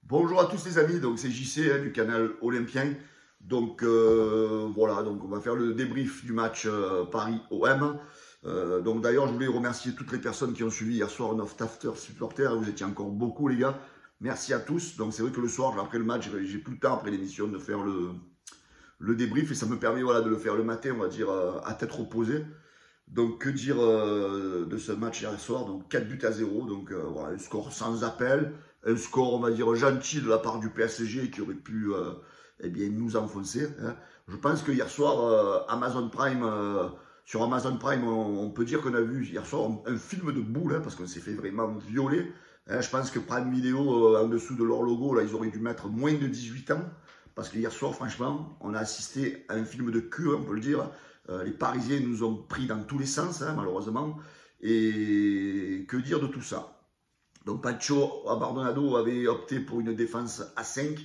Bonjour à tous les amis, donc c'est JC du canal Olympien. Donc voilà, donc on va faire le débrief du match Paris-OM. Donc d'ailleurs, je voulais remercier toutes les personnes qui ont suivi hier soir notre after supporter. Vous étiez encore beaucoup les gars. Merci à tous. Donc c'est vrai que le soir, après le match, j'ai plus le temps après l'émission de faire le débrief et ça me permet voilà, de le faire le matin, on va dire, à tête reposée. Donc que dire de ce match hier soir? Donc 4 buts à 0, donc voilà, un score sans appel, un score on va dire gentil de la part du PSG qui aurait pu eh bien, nous enfoncer. Hein. Je pense que hier soir, Amazon Prime, sur Amazon Prime, on peut dire qu'on a vu hier soir un film de boule, hein, parce qu'on s'est fait vraiment violer. Hein. Je pense que Prime Video, en dessous de leur logo, là, ils auraient dû mettre moins de 18 ans. Parce que hier soir, franchement, on a assisté à un film de cul, on peut le dire. Les Parisiens nous ont pris dans tous les sens, hein, malheureusement. Et que dire de tout ça? Donc Pancho Abardonado avait opté pour une défense à 5.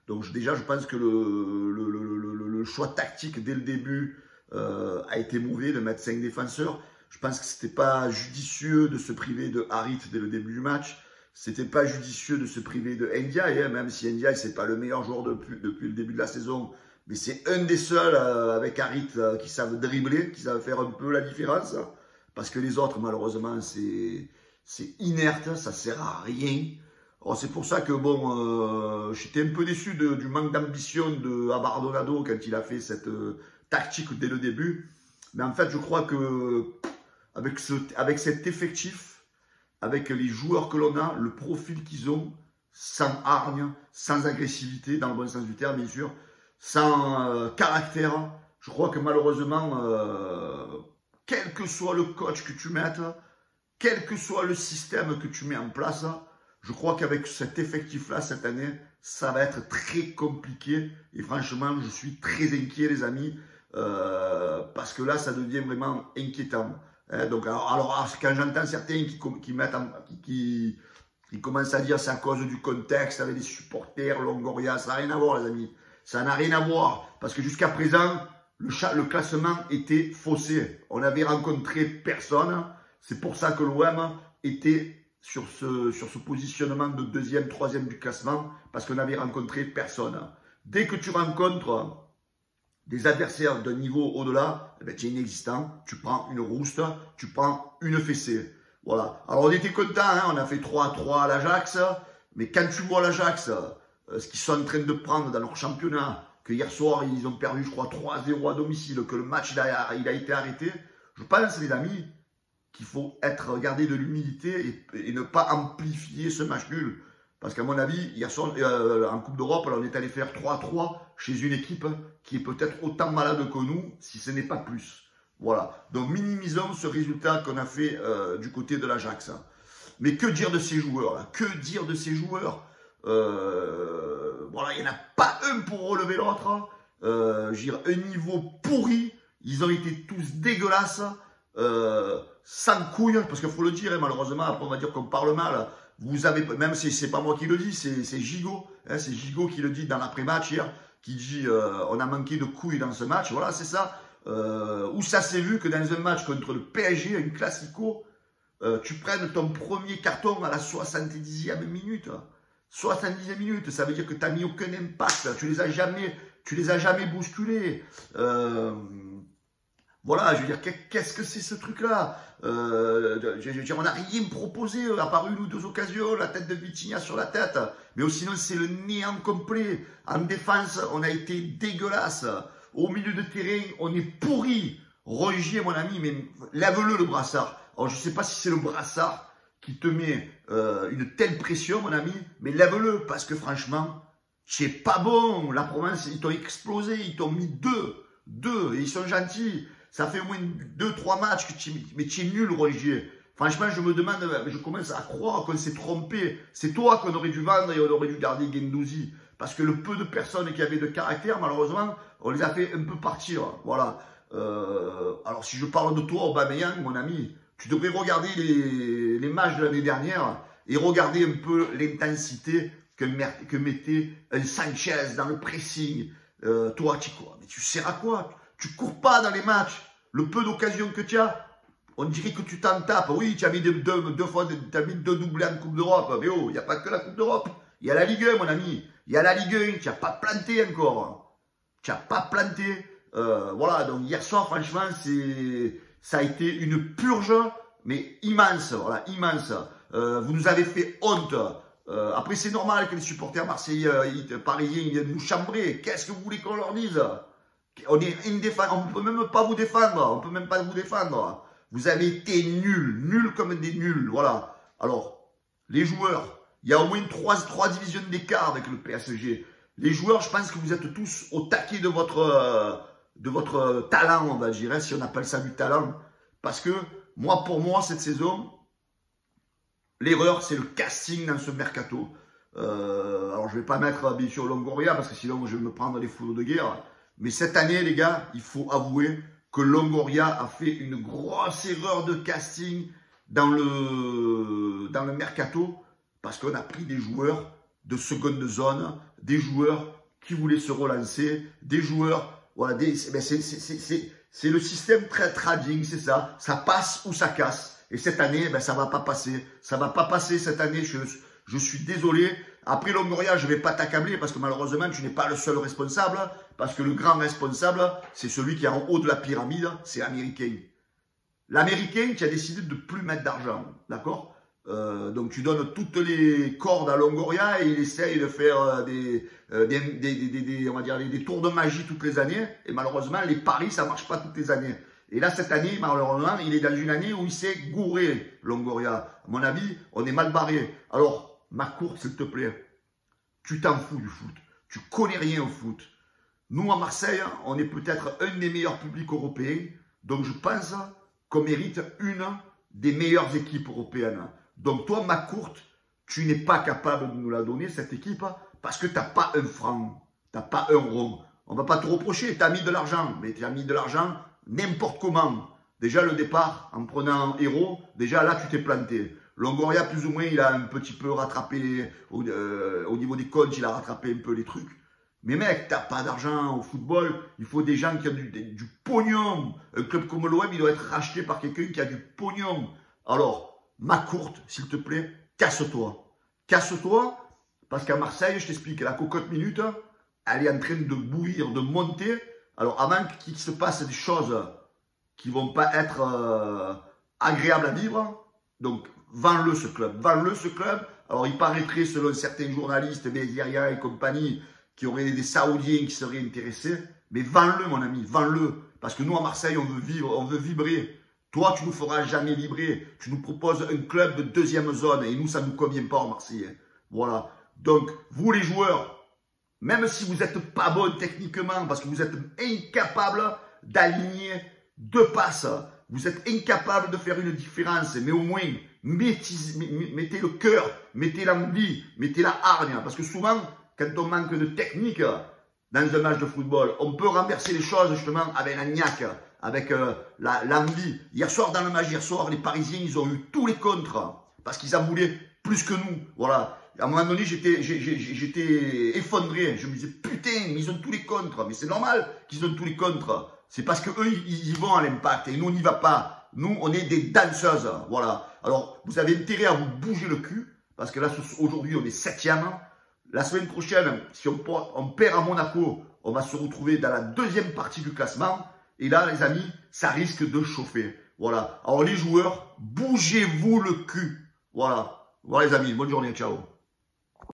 Donc déjà, je pense que le choix tactique dès le début a été mauvais de mettre 5 défenseurs. Je pense que ce n'était pas judicieux de se priver de Harit dès le début du match. C'était pas judicieux de se priver de Ndiaye, hein, même si Ndiaye, c'est pas le meilleur joueur depuis le début de la saison. Mais c'est un des seuls avec Harit qui savent dribbler, qui savent faire un peu la différence. Parce que les autres, malheureusement, c'est inerte, ça sert à rien. C'est pour ça que, bon, j'étais un peu déçu du manque d'ambition de Abardonado quand il a fait cette tactique dès le début. Mais en fait, je crois que avec cet effectif, avec les joueurs que l'on a, le profil qu'ils ont, sans hargne, sans agressivité, dans le bon sens du terme, bien sûr, sans caractère, je crois que malheureusement, quel que soit le coach que tu mettes, quel que soit le système que tu mets en place, je crois qu'avec cet effectif-là, cette année, ça va être très compliqué. Et franchement, je suis très inquiet, les amis, parce que là, ça devient vraiment inquiétant. Donc, alors, quand j'entends certains qui commencent à dire c'est à cause du contexte avec les supporters, Longoria, ça n'a rien à voir, les amis. Ça n'a rien à voir. Parce que jusqu'à présent, le classement était faussé. On n'avait rencontré personne. C'est pour ça que l'OM était sur ce positionnement de deuxième, troisième du classement. Parce qu'on n'avait rencontré personne. Dès que tu rencontres des adversaires d'un niveau au-delà, eh ben, tu es inexistant, tu prends une rouste, tu prends une fessée. Voilà. Alors on était contents, hein, on a fait 3-3 à l'Ajax, mais quand tu vois l'Ajax, ce qu'ils sont en train de prendre dans leur championnat, que hier soir ils ont perdu, je crois, 3-0 à domicile, que le match il a été arrêté, je pense, les amis, qu'il faut garder de l'humilité et ne pas amplifier ce match nul. Parce qu'à mon avis, hier soir, en Coupe d'Europe, on est allé faire 3-3 chez une équipe qui est peut-être autant malade que nous, si ce n'est pas plus. Voilà. Donc minimisons ce résultat qu'on a fait du côté de l'Ajax. Mais que dire de ces joueurs là? Que dire de ces joueurs? Voilà, il n'y en a pas un pour relever l'autre. Un niveau pourri. Ils ont été tous dégueulasses. Sans couilles, parce qu'il faut le dire, hein, malheureusement, après on va dire qu'on parle mal. Vous avez, même si c'est pas moi qui le dis, c'est Gigot, hein, c'est Gigot qui le dit dans l'après-match hier, qui dit on a manqué de couilles dans ce match, voilà, c'est ça. Où ça s'est vu que dans un match contre le PSG, un classico, tu prennes ton premier carton à la 70e minute. 70e minute, ça veut dire que tu n'as mis aucun impact, tu les as jamais bousculés. Voilà, je veux dire, qu'est-ce que c'est ce truc-là? On n'a rien proposé, à part une ou deux occasions, la tête de Vitinha sur la tête. Mais sinon, c'est le néant complet. En défense, on a été dégueulasse. Au milieu de terrain, on est pourri. Rongier, mon ami, mais lève-le le brassard. Alors, je ne sais pas si c'est le brassard qui te met une telle pression, mon ami, mais lève-le, parce que franchement, c'est pas bon. La province, ils t'ont explosé, ils t'ont mis deux, et ils sont gentils. Ça fait au moins 2-3 matchs mais tu es nul, Roger. Franchement, je me demande, je commence à croire qu'on s'est trompé. C'est toi qu'on aurait dû vendre et on aurait dû garder Guendouzi. Parce que le peu de personnes qui avaient de caractère, malheureusement, on les a fait un peu partir. Voilà. Alors, si je parle de toi, Aubameyang, mon ami, tu devrais regarder les matchs de l'année dernière et regarder un peu l'intensité que mettait un Sanchez dans le pressing. Toi, mais tu sers à quoi? Tu cours pas dans les matchs. Le peu d'occasions que tu as, on dirait que tu t'en tapes. Oui, tu as mis deux fois, tu as mis deux doublés en Coupe d'Europe. Mais oh, il n'y a pas que la Coupe d'Europe. Il y a la Ligue 1, mon ami. Il y a la Ligue 1. Tu n'as pas planté encore. Tu n'as pas planté. Voilà, donc hier soir, franchement, ça a été une purge, mais immense. Voilà, immense. Vous nous avez fait honte. Après, c'est normal que les supporters marseillais, parisiens, ils viennent nous chambrer. Qu'est-ce que vous voulez qu'on leur dise? On est indéfendable. On ne peut même pas vous défendre. On peut même pas vous défendre. Vous avez été nuls. Nuls comme des nuls. Voilà. Alors, les joueurs, il y a au moins 3 divisions d'écart avec le PSG. Les joueurs, je pense que vous êtes tous au taquet de votre talent, on va dire, si on appelle ça du talent. Parce que, pour moi, cette saison, l'erreur, c'est le casting dans ce mercato. Alors, je ne vais pas mettre, bien sûr, Longoria, parce que sinon, je vais me prendre les foudres de guerre. Mais cette année, les gars, il faut avouer que Longoria a fait une grosse erreur de casting dans le mercato, parce qu'on a pris des joueurs de seconde zone, des joueurs qui voulaient se relancer, des joueurs, voilà, c'est le système très trading, c'est ça, ça passe ou ça casse. Et cette année, ça va pas passer. Ça va pas passer cette année, je suis désolé. Après Longoria, je ne vais pas t'accabler parce que malheureusement, tu n'es pas le seul responsable. Parce que le grand responsable, c'est celui qui est en haut de la pyramide, c'est l'Américain. L'Américain qui a décidé de ne plus mettre d'argent, d'accord? Donc tu donnes toutes les cordes à Longoria et il essaye de faire on va dire, des tours de magie toutes les années. Et malheureusement, les paris, ça ne marche pas toutes les années. Et là, cette année, malheureusement, il est dans une année où il s'est gouré, Longoria. À mon avis, on est mal barré. Alors, McCourt, s'il te plaît, tu t'en fous du foot. Tu connais rien au foot. Nous, à Marseille, on est peut-être un des meilleurs publics européens. Donc, je pense qu'on mérite une des meilleures équipes européennes. Donc, toi, McCourt, tu n'es pas capable de nous la donner, cette équipe, parce que tu n'as pas un franc. Tu n'as pas un rond. On ne va pas te reprocher. Tu as mis de l'argent. Mais tu as mis de l'argent n'importe comment. Déjà, le départ, en prenant Héros, déjà là, tu t'es planté. Longoria, plus ou moins, il a un petit peu rattrapé, au niveau des comptes, il a rattrapé un peu les trucs. Mais mec, t'as pas d'argent au football, il faut des gens qui ont du pognon. Un club comme l'OM, il doit être racheté par quelqu'un qui a du pognon. Alors, McCourt, s'il te plaît, casse-toi. Casse-toi, parce qu'à Marseille, je t'explique, la cocotte minute, elle est en train de bouillir, de monter. Alors, avant qu'il se passe des choses qui vont pas être agréables à vivre, donc, vends-le ce club. Vends-le ce club. Alors, il paraîtrait, selon certains journalistes, Béziria et compagnie, qu'il y aurait des Saoudiens qui seraient intéressés. Mais vends-le, mon ami, vends-le. Parce que nous, à Marseille, on veut vivre, on veut vibrer. Toi, tu ne nous feras jamais vibrer. Tu nous proposes un club de deuxième zone. Et nous, ça ne nous convient pas en Marseillais. Voilà. Donc, vous, les joueurs, même si vous n'êtes pas bon techniquement, parce que vous êtes incapables d'aligner 2 passes, vous êtes incapable de faire une différence, mais au moins, mettez le cœur, mettez l'envie, mettez la hargne. Parce que souvent, quand on manque de technique dans un match de football, on peut renverser les choses justement avec la niaque, avec l'envie. Hier soir, dans le match, les Parisiens, ils ont eu tous les contres, parce qu'ils en voulaient plus que nous. Voilà. À un moment donné, j'étais effondré. Je me disais, putain, mais ils ont tous les contres. Mais c'est normal qu'ils ont tous les contres. C'est parce qu'eux, ils y vont à l'impact et nous, on n'y va pas. Nous, on est des danseuses. Voilà. Alors, vous avez intérêt à vous bouger le cul, parce que là, aujourd'hui, on est 7e. La semaine prochaine, si on perd à Monaco, on va se retrouver dans la 2e partie du classement. Et là, les amis, ça risque de chauffer. Voilà. Alors, les joueurs, bougez-vous le cul. Voilà. Voilà, les amis. Bonne journée. Ciao.